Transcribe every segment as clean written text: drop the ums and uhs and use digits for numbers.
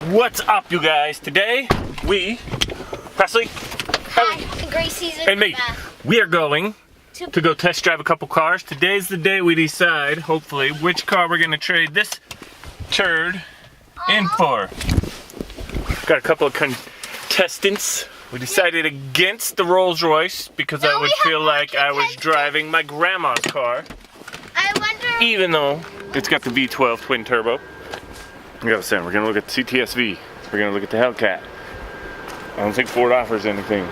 What's up, you guys? Today, Presley, hi, Gracie's and me, we are going to go test drive a couple cars. Today's the day we decide, hopefully, which car we're gonna trade this turd in for. Got a couple of contestants. We decided against the Rolls Royce because I would feel like I was driving my grandma's car. I wonder. Even though it's got the V12 twin turbo. I gotta say, we're gonna look at the CTSV. We're gonna look at the Hellcat. I don't think Ford offers anything.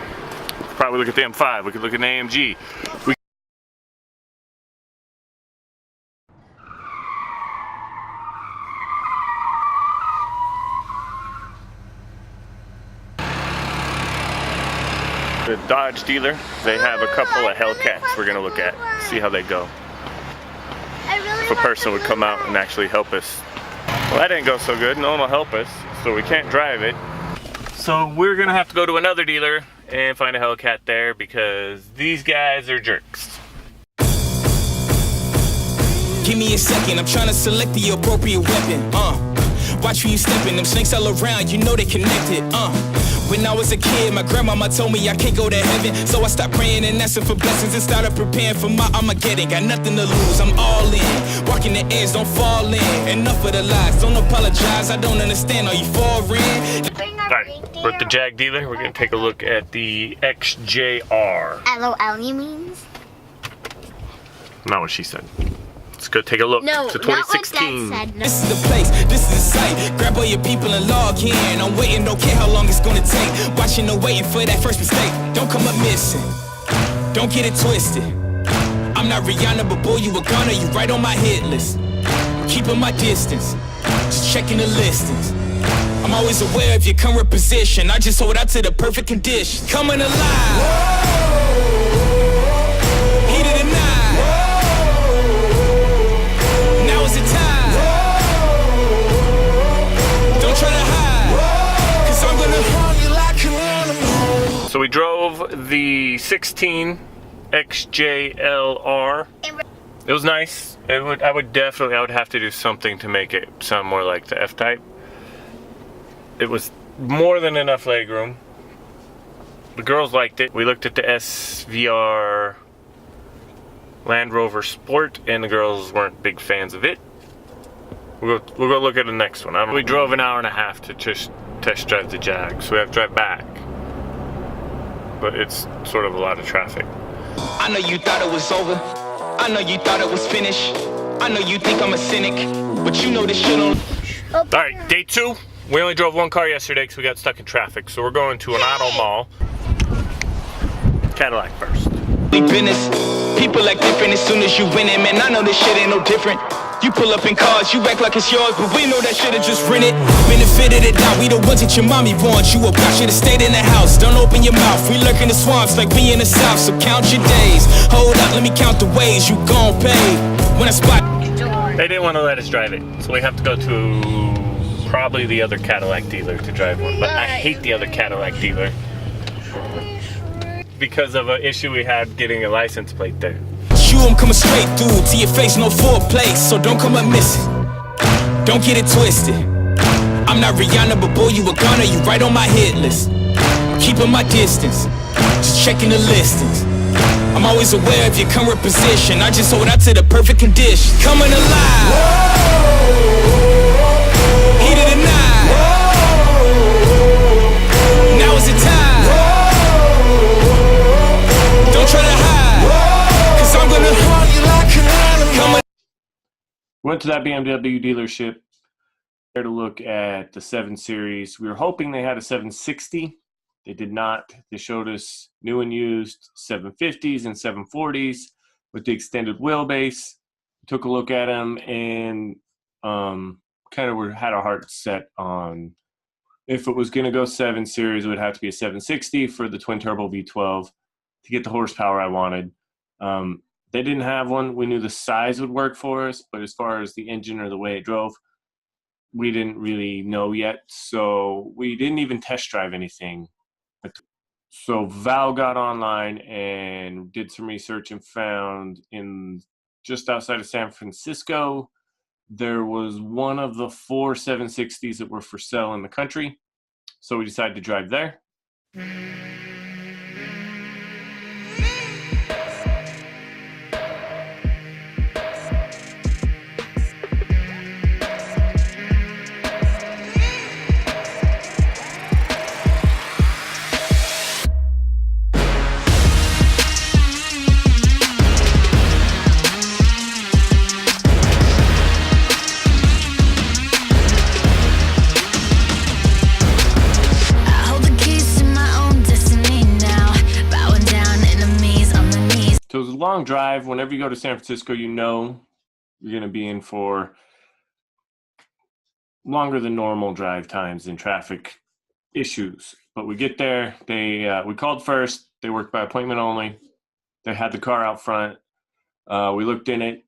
Probably look at the M5. We could look at an AMG. The Dodge dealer, they have a couple of Hellcats we're gonna look at, see how they go. If a person would come out and actually help us. Well, that didn't go so good. No one will help us, so we can't drive it. So we're gonna have to go to another dealer and find a Hellcat there because these guys are jerks. Give me a second, I'm trying to select the appropriate weapon. Watch where you stepping, them snakes all around, you know they connected. When I was a kid, my grandmama told me I can't go to heaven, so I stopped praying and asking for blessings and started preparing for my Armageddon. Got nothing to lose, I'm all in. Walking the edge, don't fall in. Enough of the lies, don't apologize, I don't understand. Are you foreign? Alright, we're at the Jag dealer. We're gonna take a look at the XJR. LOL, you means? Not what she said. Let's go take a look. No, to not what 2016. Dad said. No. This is the place, this is the site. Grab all your people and log in. I'm waiting, don't care how long it's gonna take. Watching and waiting for that first mistake. Don't come up missing, don't get it twisted. I'm not Rihanna, but boy, you a gunner. You right on my hit list. Keeping my distance, just checking the listings. I'm always aware of your current position. I just hold out to the perfect condition. Coming alive. Heat of the night. Now is the time. Don't try to hide, 'cause I'm gonna hold you like an animal. So we drove the 16 XJLR. It was nice. I would have to do something to make it sound more like the F-Type. It was more than enough legroom. The girls liked it. We looked at the SVR Land Rover Sport, and the girls weren't big fans of it. We'll go look at the next one. We drove an hour and a half to just test drive the Jag, so we have to drive back. But it's sort of a lot of traffic. I know you thought it was over. I know you thought it was finished. I know you think I'm a cynic, but you know this shit on. Alright, day 2. We only drove one car yesterday because we got stuck in traffic. So we're going to an auto mall. Cadillac first. Business. People act different as soon as you win it, man. I know this shit ain't no different. You pull up in cars, you act like it's yours, but we know that shit is just rented. Benefit of the doubt, we the ones that your mommy wants. You about should have stayed in the house. Don't open your mouth. We lurk in the swamps like we in the south. So count your days. Hold up, let me count the ways you gon' pay. When I spot. They didn't want to let us drive it, so we have to go to probably the other Cadillac dealer to drive one. But I hate the other Cadillac dealer because of an issue we had getting a license plate there. I'm coming straight through to your face, no foreplay, so don't come up missing. Don't get it twisted. I'm not Rihanna, but boy, you a gunner. You right on my hit list. Keeping my distance, just checking the listings. I'm always aware of your current position. I just hold out to the perfect condition. Coming alive. Heat of the night. Now is the time. Don't try to hide, 'cause I'm gonna hold you like an animal. Went to that BMW dealership there to look at the 7 Series. We were hoping they had a 760. They did not. They showed us new and used 750s and 740s with the extended wheelbase. We took a look at them and kind of had our hearts set on if it was going to go 7 Series, it would have to be a 760 for the twin turbo V12 to get the horsepower I wanted. They didn't have one. We knew the size would work for us, but as far as the engine or the way it drove, we didn't really know yet. So we didn't even test drive anything. So Val got online and did some research and found in just outside of San Francisco, there was one of the 4 760s that were for sale in the country. So we decided to drive there. So it was a long drive. Whenever you go to San Francisco, you know you're going to be in for longer than normal drive times and traffic issues. But we get there. We called first. They worked by appointment only. They had the car out front. We looked in it.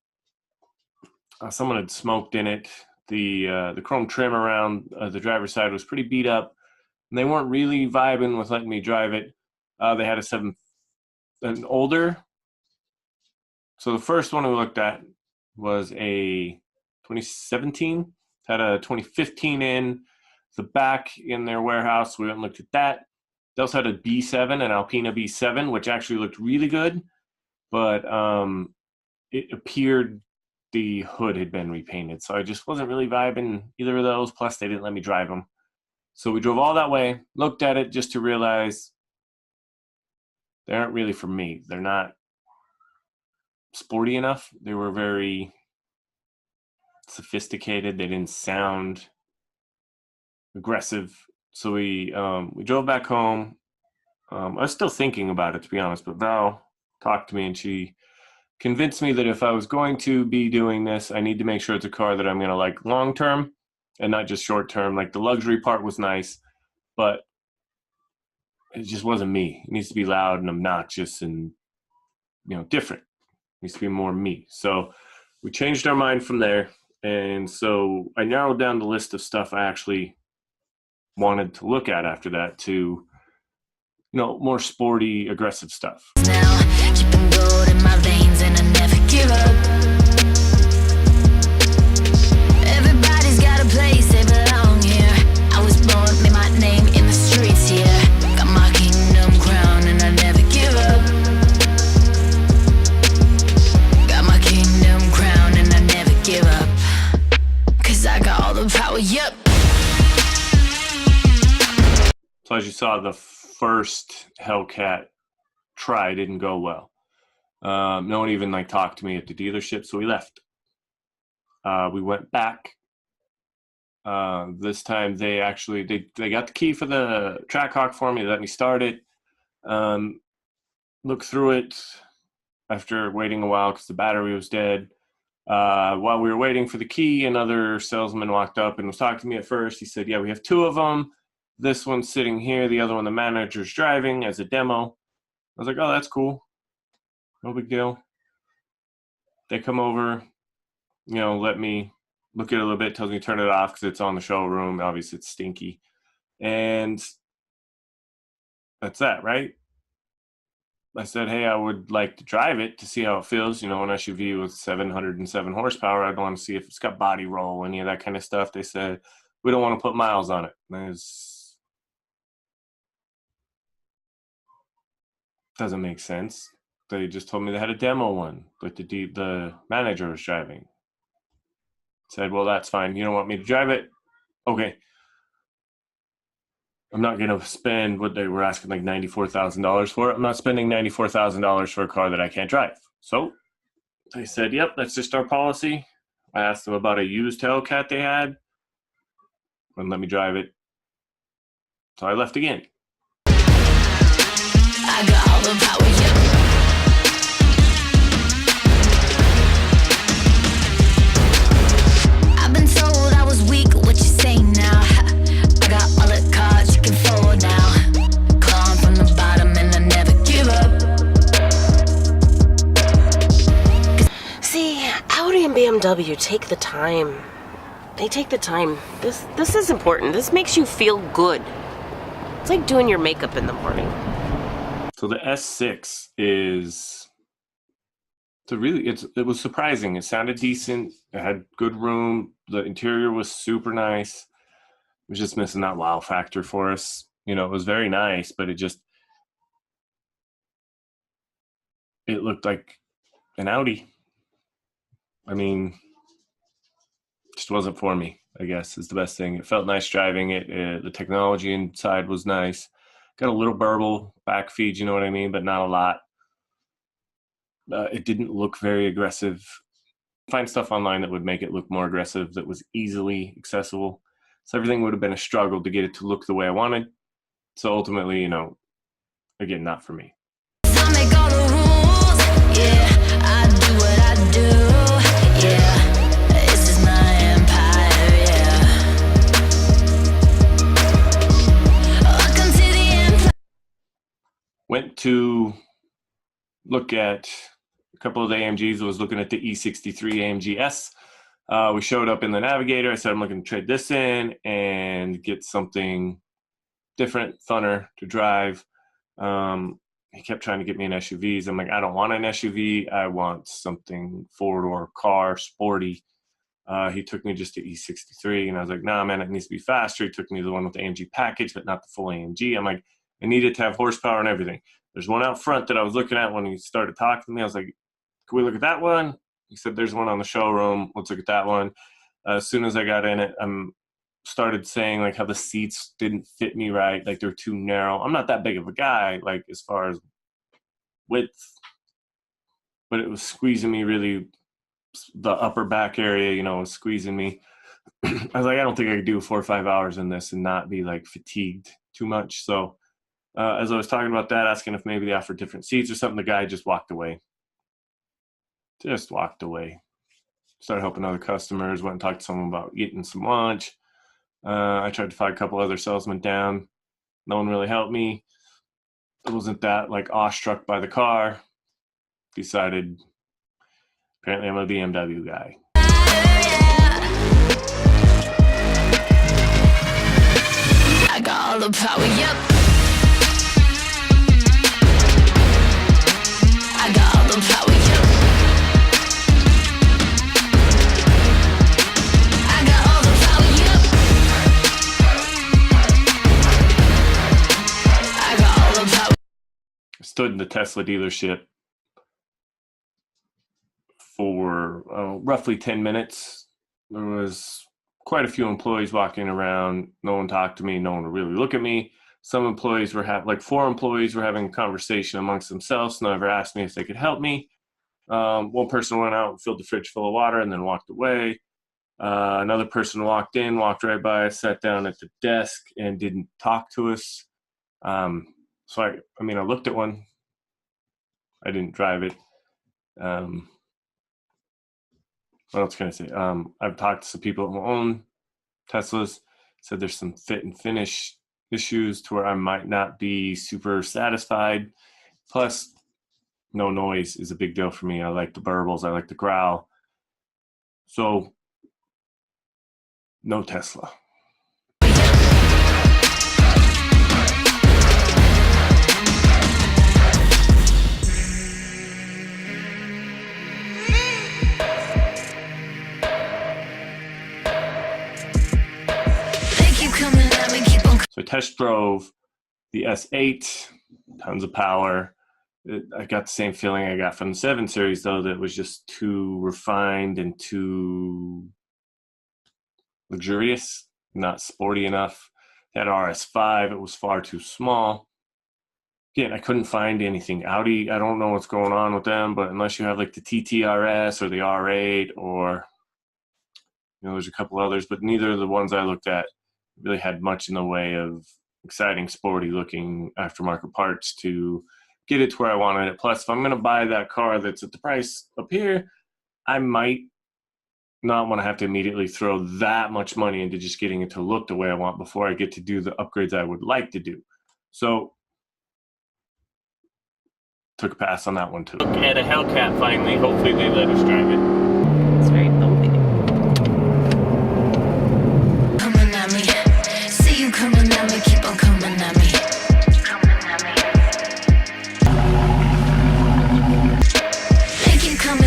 Someone had smoked in it. The chrome trim around the driver's side was pretty beat up, and they weren't really vibing with letting me drive it. They had an older. So the first one we looked at was a 2017, had a 2015 in the back in their warehouse. We went and looked at that. They also had a B7, an Alpina B7, which actually looked really good, but it appeared the hood had been repainted. So I just wasn't really vibing either of those. Plus, they didn't let me drive them. So we drove all that way, looked at it just to realize they aren't really for me. They're not sporty enough. They were very sophisticated. They didn't sound aggressive. So we drove back home. I was still thinking about it, to be honest, but Val talked to me and she convinced me that if I was going to be doing this, I need to make sure it's a car that I'm going to like long term and not just short term. Like the luxury part was nice, but it just wasn't me. It needs to be loud and obnoxious and, different. Needs to be more me. So we changed our mind from there. And so I narrowed down the list of stuff I actually wanted to look at after that to, more sporty, aggressive stuff. Now, keeping gold in my veins and I never give up. Everybody's got a place they belong here. I was born, made my name in the streets here. Got my kingdom crown and I never give up. Got my kingdom crown and I never give up. 'Cause I got all the power, yep. So as you saw, the first Hellcat try didn't go well. No one even talked to me at the dealership, so we left. We went back. This time they got the key for the Trackhawk for me. They let me start it. Look through it after waiting a while because the battery was dead. While we were waiting for the key, another salesman walked up and was talking to me at first. He said, yeah, we have 2 of them. This one's sitting here. The other one, the manager's driving as a demo. I was like, oh, that's cool. No big deal. They come over, let me look at it a little bit, tells me to turn it off because it's on the showroom. Obviously, it's stinky. And that's that, right? I said, hey, I would like to drive it to see how it feels. An SUV with 707 horsepower. I'd want to see if it's got body roll, any of that kind of stuff. They said, we don't want to put miles on it. Doesn't make sense. They just told me they had a demo one, like the manager was driving. Said, well, that's fine. You don't want me to drive it? Okay. I'm not going to spend what they were asking, like $94,000 for it. I'm not spending $94,000 for a car that I can't drive. So they said, yep, that's just our policy. I asked them about a used Hellcat they had. Wouldn't let me drive it. So I left again. I got all the power, yep. I've been told I was weak, what you say now? I got all the cards you can fold now. Climb from the bottom and I never give up. See, Audi and BMW take the time. They take the time. This is important. This makes you feel good. It's like doing your makeup in the morning. So the S6 is It was surprising. It sounded decent. It had good room. The interior was super nice. It was just missing that wow factor for us. It was very nice, but it looked like an Audi. I mean, just wasn't for me, I guess, is the best thing. It felt nice driving it. The technology inside was nice. Got a little burble back feed, you know what I mean, but not a lot. It didn't look very aggressive. Find stuff online that would make it look more aggressive, that was easily accessible. So everything would have been a struggle to get it to look the way I wanted. So ultimately, again, not for me. I make all the rules, yeah. I do what I do, yeah. This is my empire, yeah. Welcome to the empire. Went to look at a couple of the AMGs. I was looking at the E63 AMG S. We showed up in the Navigator. I said, I'm looking to trade this in and get something different, funner to drive. He kept trying to get me in SUVs. I'm like, I don't want an SUV. I want something four-door car, sporty. He took me just to E63, and I was like, nah, man, it needs to be faster. He took me to the one with the AMG package, but not the full AMG. I'm like, I needed to have horsepower and everything. There's one out front that I was looking at when he started talking to me. I was like, can we look at that one? He said, there's one on the showroom. Let's look at that one. As soon as I got in it, started saying like how the seats didn't fit me right, like they're too narrow. I'm not that big of a guy, like as far as width, but it was squeezing me really. The upper back area, was squeezing me. I was like, I don't think I could do 4 or 5 hours in this and not be like fatigued too much. So as I was talking about that, asking if maybe they offered different seats or something, the guy just walked away. Started helping other customers, went and talked to someone about getting some lunch. I tried to find a couple other salesmen down. No one really helped me. I wasn't that like awestruck by the car. Decided apparently I'm a BMW guy. I got all the power, yep. I got all the power, yep. I got all the power, yep. I got all the power. I stood in the Tesla dealership for roughly 10 minutes. There was quite a few employees walking around. No one talked to me. No one would really look at me. Some employees were like 4 employees were having a conversation amongst themselves. No one ever asked me if they could help me. One person went out and filled the fridge full of water and then walked away. Another person walked in, walked right by us, sat down at the desk and didn't talk to us. So I looked at one. I didn't drive it. What else can I say? I've talked to some people who own Teslas, said there's some fit and finish issues to where I might not be super satisfied. Plus, no noise is a big deal for me. I like the burbles. I like the growl. So, no Tesla. So I test drove the S8, tons of power. I got the same feeling I got from the 7 Series, though, that was just too refined and too luxurious, not sporty enough. That RS5, it was far too small. Again, I couldn't find anything. Audi, I don't know what's going on with them, but unless you have like the TTRS or the R8 or, there's a couple others, but neither of the ones I looked at really had much in the way of exciting, sporty looking aftermarket parts to get it to where I wanted it. Plus, if I'm going to buy that car that's at the price up here, I might not want to have to immediately throw that much money into just getting it to look the way I want before I get to do the upgrades I would like to do. So, took a pass on that one too. Look at a Hellcat finally. Hopefully they let us drive it. It's very bumpy. Coming at me, keep on coming at me. Coming at me. They keep coming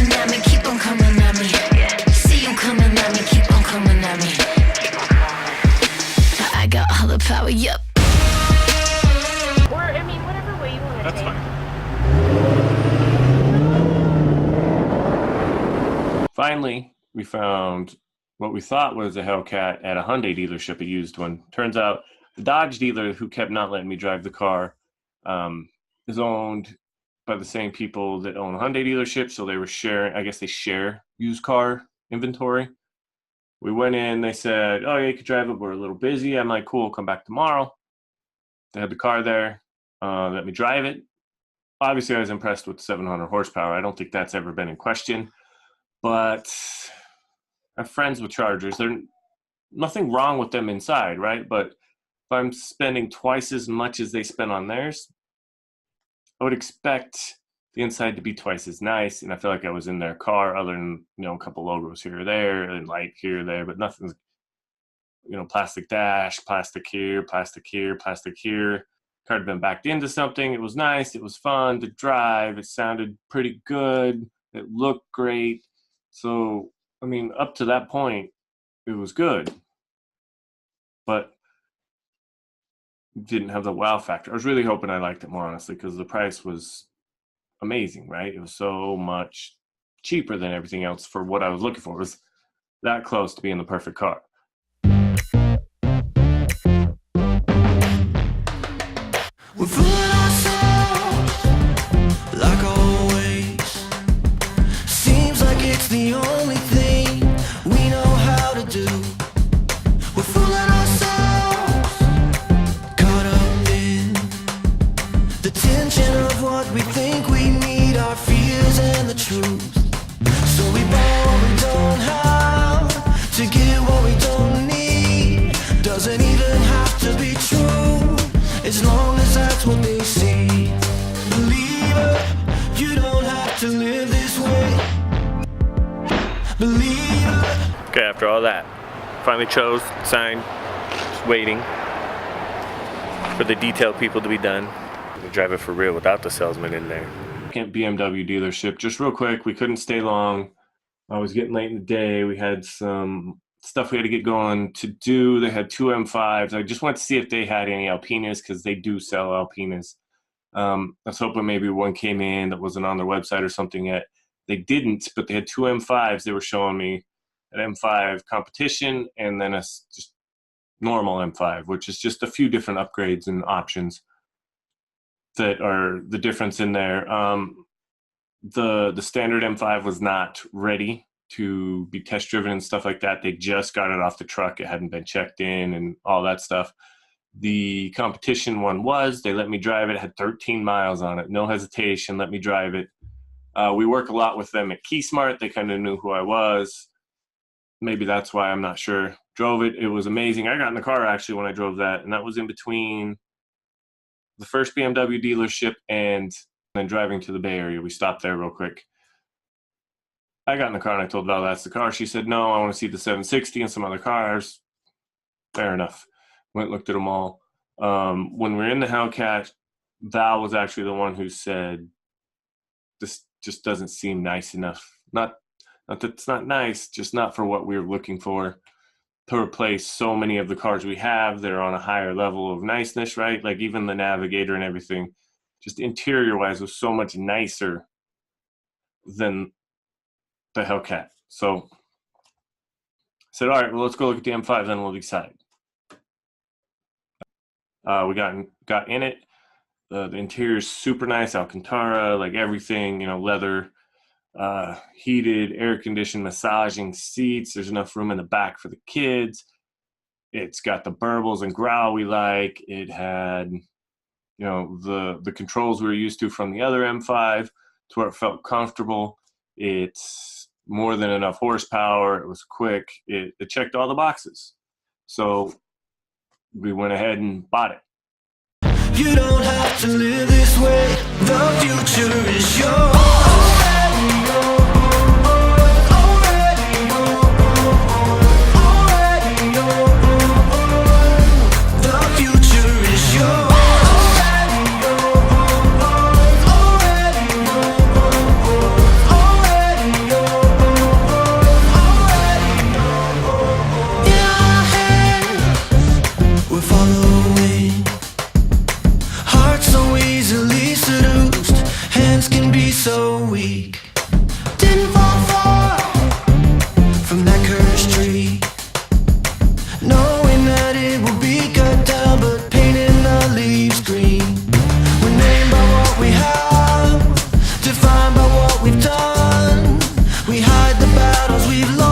yep. Or, I mean, whatever way you want to That's take. fine. Finally, we found what we thought was a Hellcat at a Hyundai dealership, a used one. Turns out the Dodge dealer who kept not letting me drive the car is owned by the same people that own a Hyundai dealership, so they were sharing. I guess they share used car inventory. We went in. They said, "Oh yeah, you could drive it. We're a little busy." I'm like, "Cool, come back tomorrow." They had the car there. Let me drive it. Obviously, I was impressed with 700 horsepower. I don't think that's ever been in question. But I have friends with Chargers. There's nothing wrong with them inside, right? But if I'm spending twice as much as they spend on theirs, I would expect the inside to be twice as nice. And I feel like I was in their car, other than, a couple logos here or there and light here or there, but nothing's, plastic dash, plastic here, plastic here, plastic here. Car had been backed into something. It was nice. It was fun to drive. It sounded pretty good. It looked great. So, I mean, up to that point, it was good. But didn't have the wow factor. I was really hoping I liked it more, honestly, because the price was amazing, right? It was so much cheaper than everything else for what I was looking for. It was that close to being the perfect car. We're fooling ourselves, like always. Seems like it's the only thing we know how to do. We're fooling ourselves, caught up in the tension of what we think we need, our fears and the truth. So we buy what we don't have to get what we don't need. Doesn't even have to be true, as long as that's what they see. Believer, you don't have to live this way. Believer. Okay, after all that, finally chose, signed, just waiting for the detail people to be done. We drive it for real without the salesman in there. BMW dealership, just real quick, we couldn't stay long. I was getting late in the day. We had some stuff we had to get going to do. They had two M5s. I just wanted to see if they had any Alpinas, because they do sell Alpinas. I was hoping maybe one came in that wasn't on their website or something yet. They didn't, but they had two M5s. They were showing me an M5 competition and then a just normal M5, which is just a few different upgrades and options that are the difference in there. The standard M5 was not ready to be test driven and stuff like that. They just got it off the truck. It hadn't been checked in and all that stuff. The competition one was. They let me drive it. It had 13 miles on it. No hesitation. Let me drive it. We work a lot with them at KeySmart. They kind of knew who I was. Maybe that's why, I'm not sure. Drove it. It was amazing. I got in the car actually when I drove that, and that was in between the first BMW dealership and then driving to the Bay Area. We stopped there real quick. I got in the car and I told Val that's the car. She said, "No, I want to see the 760 and some other cars." Fair enough. Went, looked at them all. When we were in the Hellcat, Val was actually the one who said, "This just doesn't seem nice enough." Not that it's not nice, just not for what we were looking for to replace so many of the cars we have that are on a higher level of niceness, right? Like even the Navigator and everything, just interior-wise, was so much nicer than the Hellcat. So I said, "All right, well, let's go look at the M5, then we'll decide." We got in it. The interior is super nice, Alcantara, like everything, leather, heated, air-conditioned, massaging seats. There's enough room in the back for the kids. It's got the burbles and growl we like. It had, the controls we were used to from the other M5 to where it felt comfortable. It's more than enough horsepower. It was quick. It checked all the boxes. So we went ahead and bought it. You don't have to live this way. The future is yours. We're following we've lost.